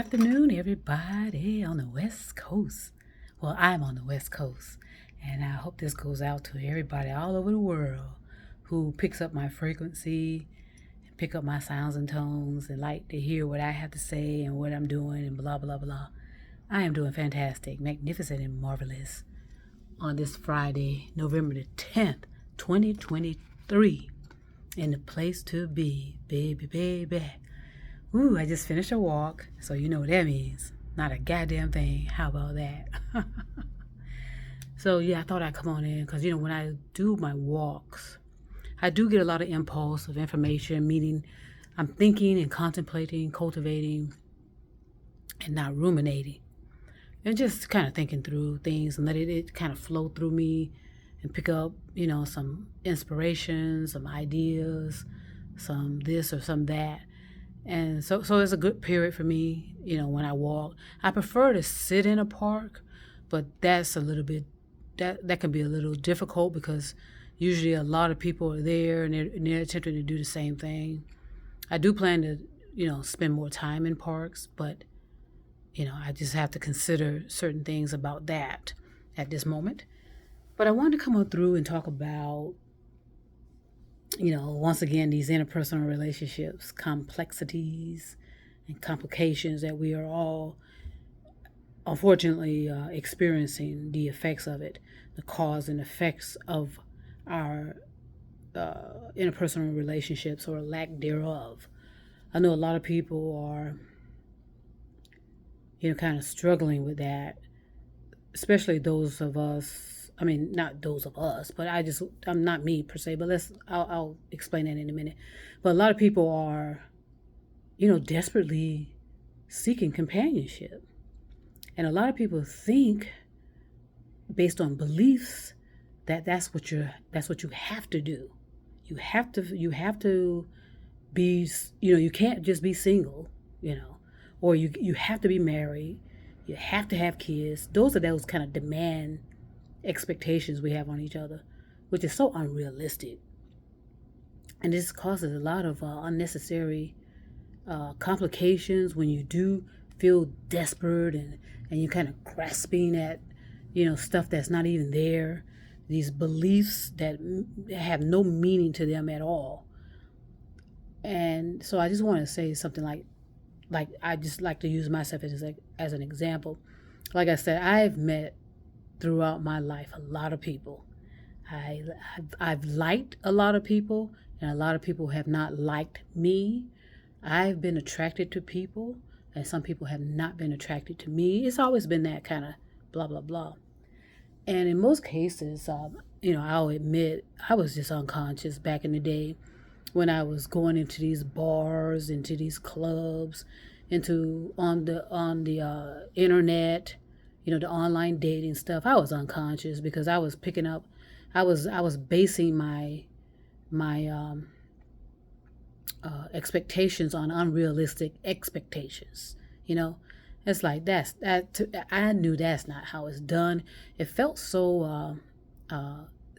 afternoon, everybody on the West Coast. Well, I'm on the West Coast, and I hope this goes out to everybody all over the world who picks up my frequency, and pick up my sounds and tones, and like to hear what I have to say and what I'm doing, and blah, blah, blah. I am doing fantastic, magnificent, and marvelous on this Friday, November the 10th, 2023. In the place to be, baby, baby. Ooh, I just finished a walk, so you know what that means. Not a goddamn thing. How about that? So, yeah, I thought I'd come on in because, when I do my walks, I do get a lot of impulse of information, meaning I'm thinking and contemplating, cultivating, and not ruminating. And just kind of thinking through things and letting it kind of flow through me and pick up, some inspiration, some ideas, some this or some that. And so it's a good period for me, when I walk. I prefer to sit in a park, but that's a little bit, that can be a little difficult because usually a lot of people are there and they're attempting to do the same thing. I do plan to, spend more time in parks, but, I just have to consider certain things about that at this moment. But I wanted to come on through and talk about, once again, these interpersonal relationships, complexities and complications that we are all unfortunately experiencing the effects of it, the cause and effects of our interpersonal relationships or lack thereof. I know a lot of people are, kind of struggling with that, especially those of us. I mean, not those of us, but I'm not me per se, but I'll explain that in a minute. But a lot of people are, desperately seeking companionship. And a lot of people think, based on beliefs, that that's what you have to do. You have to be, you can't just be single, or you have to be married. You have to have kids. Those are those kind of demand expectations we have on each other, which is so unrealistic. And this causes a lot of unnecessary complications when you do feel desperate and you kind of grasping at, stuff that's not even there, these beliefs that have no meaning to them at all. And so I just want to say something like I just like to use myself as an example. Like I said, I've met throughout my life a lot of people. I've liked a lot of people, and a lot of people have not liked me. I've been attracted to people, and some people have not been attracted to me. It's always been that kind of blah, blah, blah. And in most cases, I'll admit I was just unconscious back in the day when I was going into these bars, into these clubs, into on the internet, the online dating stuff. I was unconscious because I was picking up, I was basing my expectations on unrealistic expectations. It's like I knew that's not how it's done. It felt so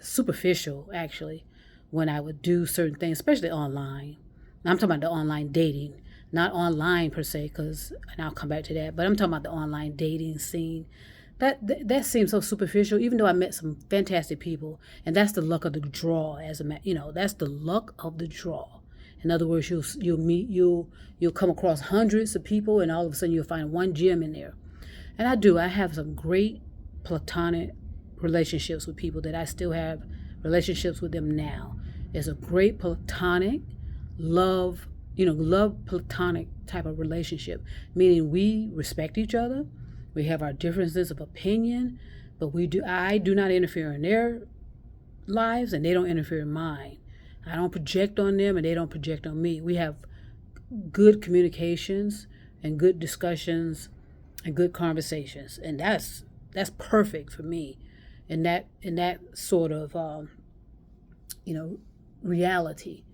superficial, actually, when I would do certain things, especially online. I'm talking about the online dating, not online per se, and I'll come back to that. But I'm talking about the online dating scene. That seems so superficial, even though I met some fantastic people, and that's the luck of the draw. That's the luck of the draw. In other words, you'll come across hundreds of people, and all of a sudden you'll find one gem in there. And I have some great platonic relationships with people that I still have relationships with them now. It's a great platonic love platonic type of relationship, meaning we respect each other. We have our differences of opinion, but I do not interfere in their lives and they don't interfere in mine. I don't project on them and they don't project on me. We have good communications and good discussions and good conversations, and that's perfect for me in that sort of reality.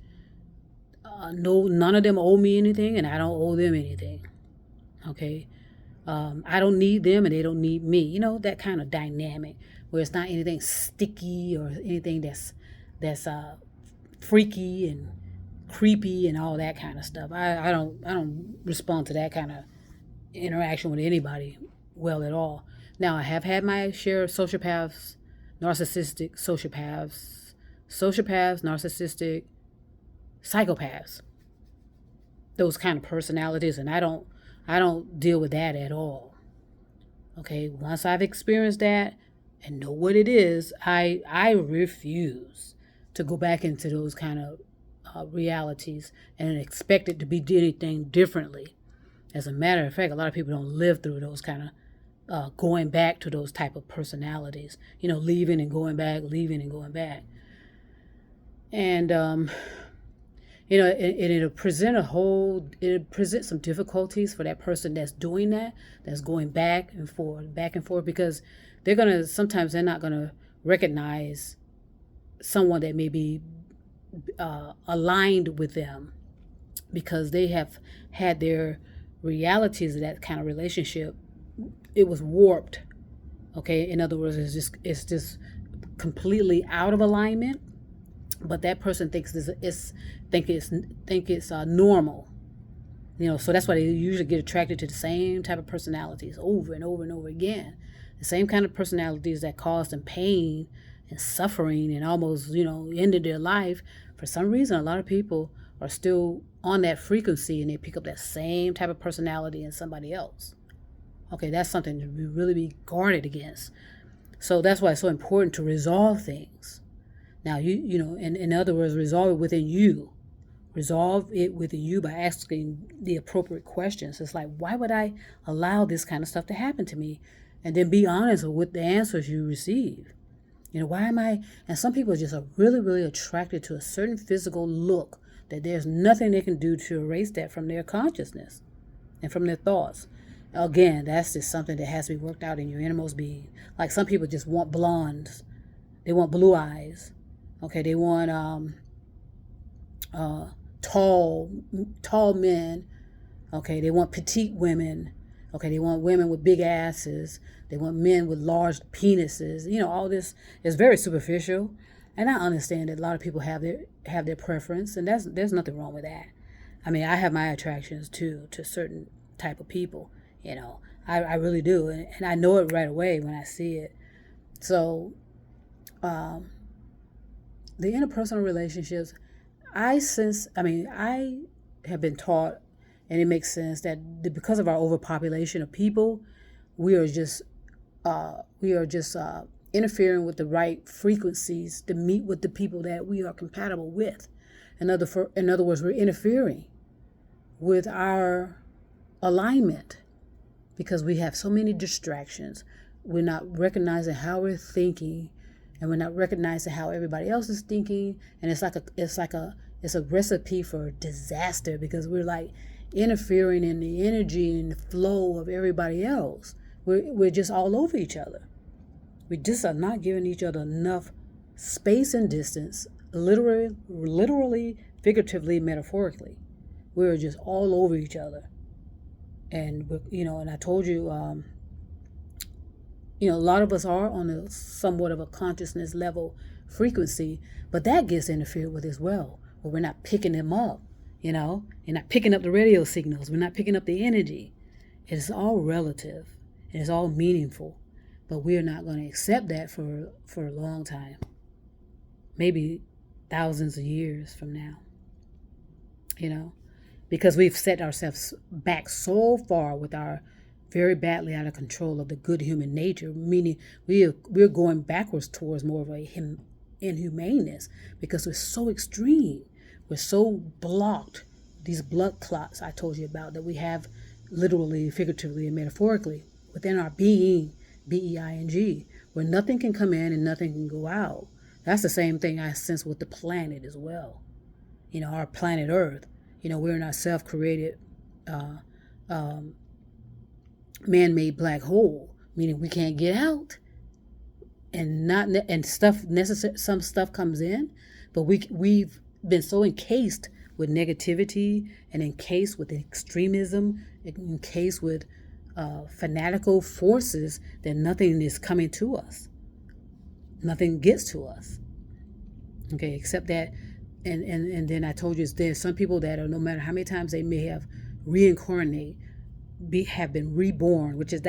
No, none of them owe me anything, and I don't owe them anything. Okay, I don't need them, and they don't need me. That kind of dynamic where it's not anything sticky or anything that's freaky and creepy and all that kind of stuff. I don't respond to that kind of interaction with anybody well at all. Now, I have had my share of sociopaths, narcissistic, psychopaths, those kind of personalities, and I don't deal with that at all. Okay, once I've experienced that and know what it is, I refuse to go back into those kind of realities and expect it to be anything differently. As a matter of fact, a lot of people don't live through those kind of going back to those type of personalities. Leaving and going back, leaving and going back, and it'll present some difficulties for that person that's doing that, that's going back and forth, because sometimes they're not gonna recognize someone that may be aligned with them, because they have had their realities of that kind of relationship. It was warped. Okay, in other words, it's just completely out of alignment. But that person thinks it's normal. So that's why they usually get attracted to the same type of personalities over and over and over again. The same kind of personalities that cause them pain and suffering and almost, ended their life. For some reason, a lot of people are still on that frequency, and they pick up that same type of personality in somebody else. Okay, that's something to really be guarded against. So that's why it's so important to resolve things. Now, in other words, resolve it within you. Resolve it within you by asking the appropriate questions. It's like, why would I allow this kind of stuff to happen to me? And then be honest with the answers you receive. Why am I? And some people just are really, really attracted to a certain physical look that there's nothing they can do to erase that from their consciousness and from their thoughts. Again, that's just something that has to be worked out in your innermost being. Like some people just want blondes. They want blue eyes. Okay, they want tall men. Okay, they want petite women. Okay, they want women with big asses. They want men with large penises. All this is very superficial, and I understand that a lot of people have their preference, and there's nothing wrong with that. I mean, I have my attractions too to certain type of people. I really do, and I know it right away when I see it. So, the interpersonal relationships, I have been taught, and it makes sense, that because of our overpopulation of people, we are just interfering with the right frequencies to meet with the people that we are compatible with. In other words, we're interfering with our alignment because we have so many distractions. We're not recognizing how we're thinking, and we're not recognizing how everybody else is thinking, and it's a recipe for disaster, because we're like interfering in the energy and the flow of everybody else. We're just all over each other. We just are not giving each other enough space and distance, literally, figuratively, metaphorically. We're just all over each other. And and I told you, a lot of us are on a somewhat of a consciousness level frequency, but that gets interfered with as well, where we're not picking them up. You're not picking up the radio signals. We're not picking up the energy. It's all relative. It's all meaningful, but we're not going to accept that for a long time. Maybe thousands of years from now. Because we've set ourselves back so far with our very badly out of control of the good human nature, meaning we're going backwards towards more of a inhumaneness, because we're so extreme. We're so blocked. These blood clots I told you about that we have literally, figuratively, and metaphorically within our being, B-E-I-N-G, where nothing can come in and nothing can go out. That's the same thing I sense with the planet as well. Our planet Earth. We're in our self-created, man-made black hole, meaning we can't get out, and some stuff comes in, but we've been so encased with negativity and encased with extremism, encased with fanatical forces that nothing is coming to us. Nothing gets to us. Okay, except that. And then I told you there's some people that are, no matter how many times they may have reincarnated, have been reborn, which is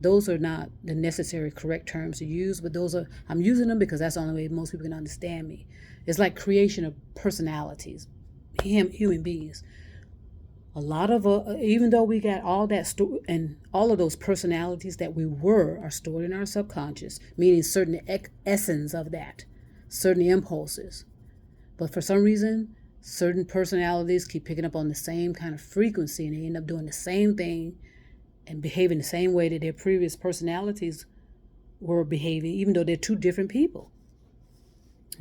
those are not the necessary correct terms to use, but those are, I'm using them because that's the only way most people can understand me. It's like creation of personalities, human beings. A lot of even though we got all that and all of those personalities that we were are stored in our subconscious, meaning certain essence of that, certain impulses. But for some reason, certain personalities keep picking up on the same kind of frequency, and they end up doing the same thing and behaving the same way that their previous personalities were behaving, even though they're two different people.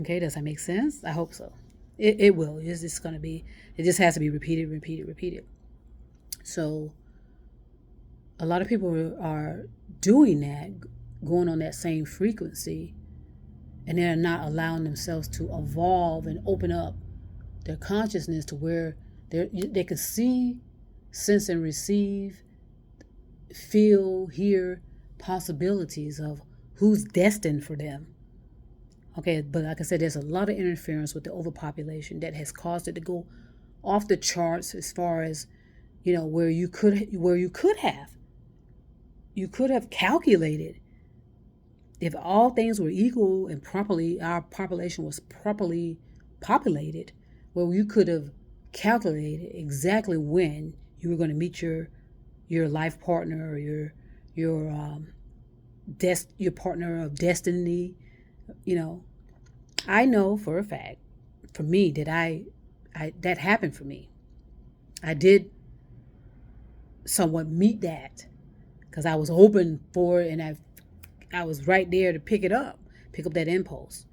Okay, does that make sense? I hope so. It will. It's just going to be, it just has to be repeated. So a lot of people are doing that, going on that same frequency, and they're not allowing themselves to evolve and open up their consciousness to where they can see, sense, and receive, feel, hear possibilities of who's destined for them. Okay, but like I said, there's a lot of interference with the overpopulation that has caused it to go off the charts as far as, where you could have calculated, if all things were equal and properly, our population was properly populated, where you could have calculated exactly when you were going to meet your life partner, or your partner of destiny. I know for a fact, for me, that that happened for me. I did somewhat meet that because I was open for it, and I was right there to pick up that impulse.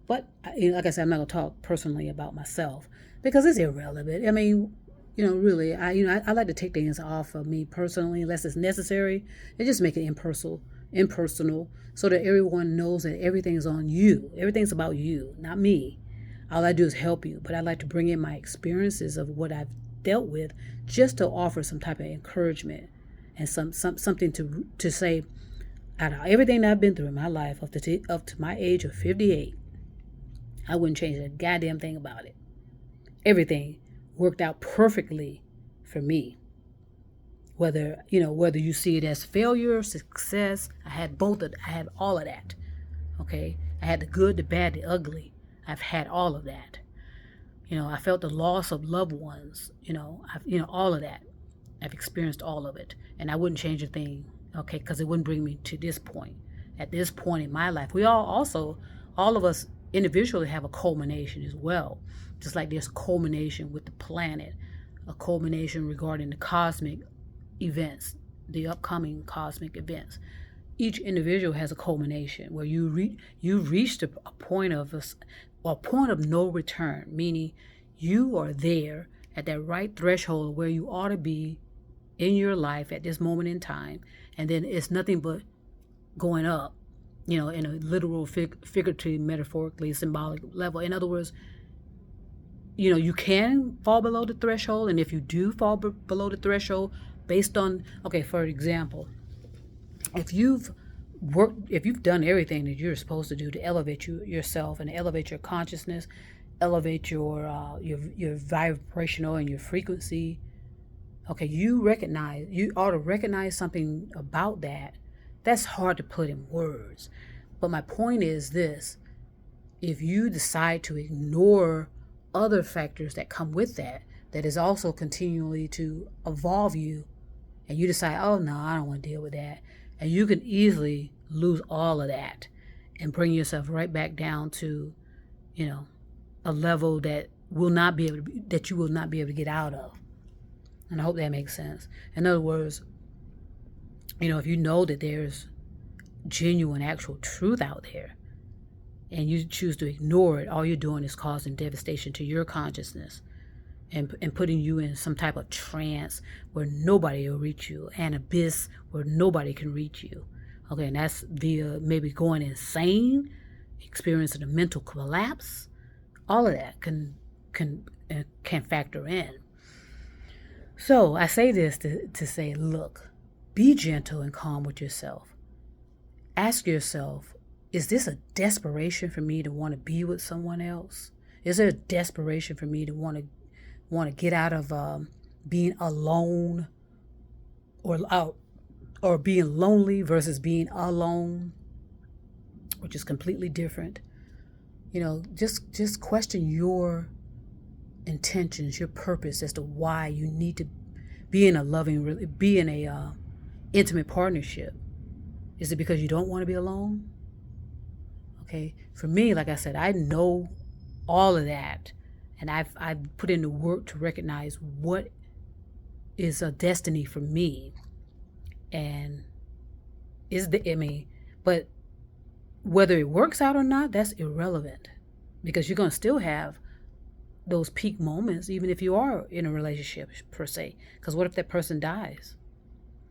But like I said, I'm not gonna talk personally about myself because it's irrelevant. I mean, really, I like to take things off of me personally unless it's necessary, and just make it impersonal, so that everyone knows that everything's on you. Everything's about you, not me. All I do is help you, but I like to bring in my experiences of what I've dealt with, just to offer some type of encouragement and something to say. Out of everything that I've been through in my life up to my age of 58, I wouldn't change a goddamn thing about it. Everything worked out perfectly for me. Whether you see it as failure or success, I had all of that. Okay, I had the good, the bad, the ugly. I've had all of that. I felt the loss of loved ones. All of that. I've experienced all of it, and I wouldn't change a thing. Okay, because it wouldn't bring me to this point. At this point in my life, all of us individually have a culmination as well. Just like there's a culmination with the planet, a culmination regarding the cosmic events, the upcoming cosmic events. Each individual has a culmination where you reached a point of no return, meaning you are there at that right threshold where you ought to be in your life at this moment in time, and then it's nothing but going up, in a literal, figurative, metaphorically, symbolic level. In other words, you can fall below the threshold, and if you do fall below the threshold, based on, for example, if you've done everything that you're supposed to do to elevate yourself and elevate your consciousness, elevate your vibrational and your frequency, you ought to recognize something about that. That's hard to put in words. But my point is this: if you decide to ignore other factors that come with that is also continually to evolve you, and you decide, oh no, I don't want to deal with that, and you can easily lose all of that and bring yourself right back down to, a level that you will not be able to get out of. And I hope that makes sense. In other words, if you know that there's genuine, actual truth out there, and you choose to ignore it, all you're doing is causing devastation to your consciousness and putting you in some type of trance where nobody will reach you, an abyss where nobody can reach you. Okay, and that's via maybe going insane, experiencing a mental collapse. All of that can factor in. So I say this to say, look, be gentle and calm with yourself. Ask yourself, is this a desperation for me to want to be with someone else? Is there a desperation for me to want to get out of being alone? or being lonely versus being alone, which is completely different. Just question your intentions, your purpose as to why you need to be in a intimate partnership. Is it because you don't want to be alone? Okay, for me, like I said, I know all of that, and I've put in the work to recognize what is a destiny for me, and but whether it works out or not, that's irrelevant, because you're gonna still have those peak moments, even if you are in a relationship per se. Because what if that person dies?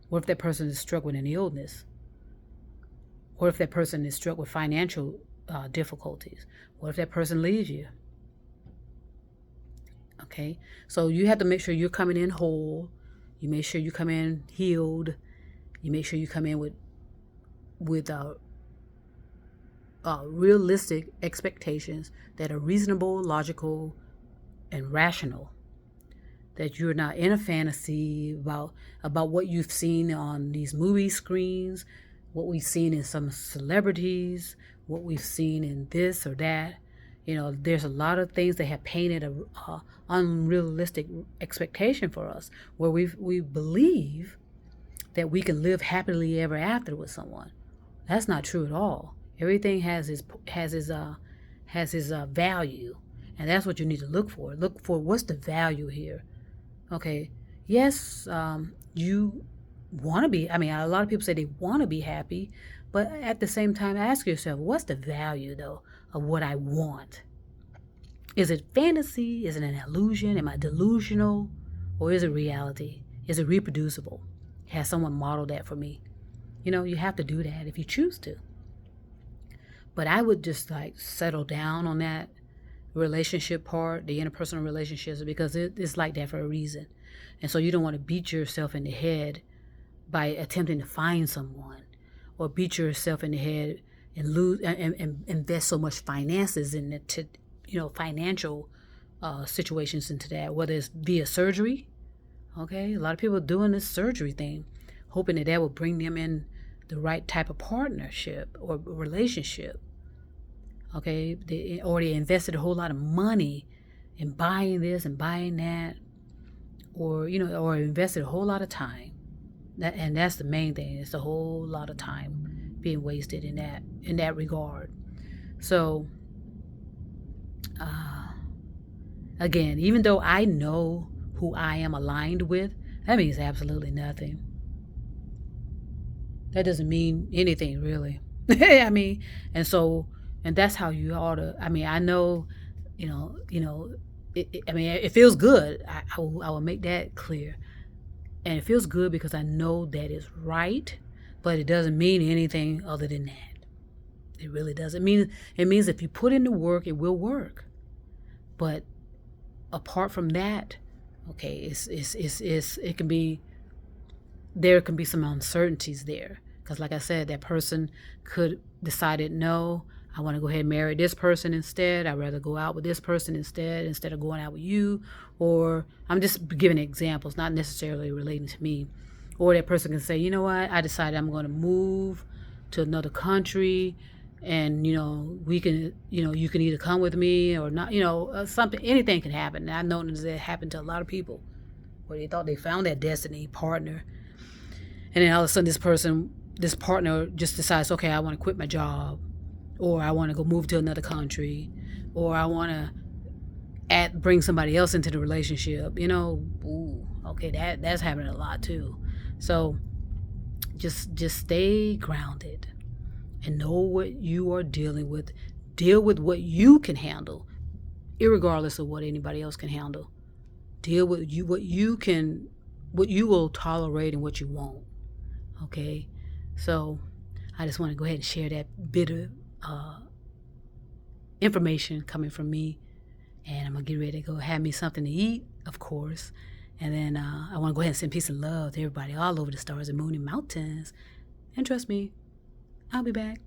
What if that person is struck with an illness? What if that person is struck with financial difficulties? What if that person leaves you? Okay, so you have to make sure you're coming in whole. You make sure you come in healed. You make sure you come in with realistic expectations that are reasonable, logical, and rational. That you're not in a fantasy about what you've seen on these movie screens, what we've seen in some celebrities, what we've seen in this or that. There's a lot of things that have painted a unrealistic expectation for us, where we believe that we can live happily ever after with someone. That's not true at all. Everything has his value, and that's what you need to look for. Look for what's the value here. Okay, yes, you want to be. A lot of people say they want to be happy, but at the same time, ask yourself, what's the value though of what I want? Is it fantasy? Is it an illusion? Am I delusional? Or is it reality? Is it reproducible? Has someone modeled that for me? You have to do that if you choose to. But I would just settle down on that relationship part, the interpersonal relationships, because it's like that for a reason. And so you don't want to beat yourself in the head by attempting to find someone, or beat yourself in the head and lose and invest so much finances in it, financial situations into that, whether it's via surgery. Okay, a lot of people are doing this surgery thing, hoping that will bring them in the right type of partnership or relationship. Okay, they invested a whole lot of money in buying this and buying that, or invested a whole lot of time. And that's the main thing. It's a whole lot of time being wasted in that regard. So, again, even though I know who I am aligned with, that means absolutely nothing. That doesn't mean anything, really. And that's how you ought to. I know, it feels good. I will make that clear, and it feels good because I know that is right. But it doesn't mean anything other than that. It really doesn't mean. It means if you put in the work, it will work. But apart from that, okay, it can be. There can be some uncertainties there, because like I said, that person could decided, no, I want to go ahead and marry this person instead. I'd rather go out with this person instead of going out with you. Or I'm just giving examples, not necessarily relating to me. Or that person can say, you know what, I decided I'm going to move to another country, and we can, you can either come with me or not. Something, anything can happen. And I've noticed that happened to a lot of people, where they thought they found that destiny partner, and then all of a sudden this partner just decides, okay, I want to quit my job, or I want to go move to another country, or I want to bring somebody else into the relationship. Ooh, okay, that's happening a lot too. So just stay grounded and know what you are dealing with. Deal with what you can handle, irregardless of what anybody else can handle. Deal with what you will tolerate and what you won't. Okay, so I just want to go ahead and share that bit of information coming from me, and I'm gonna get ready to go have me something to eat, of course, and then I want to go ahead and send peace and love to everybody all over the stars and moon and mountains. And trust me, I'll be back.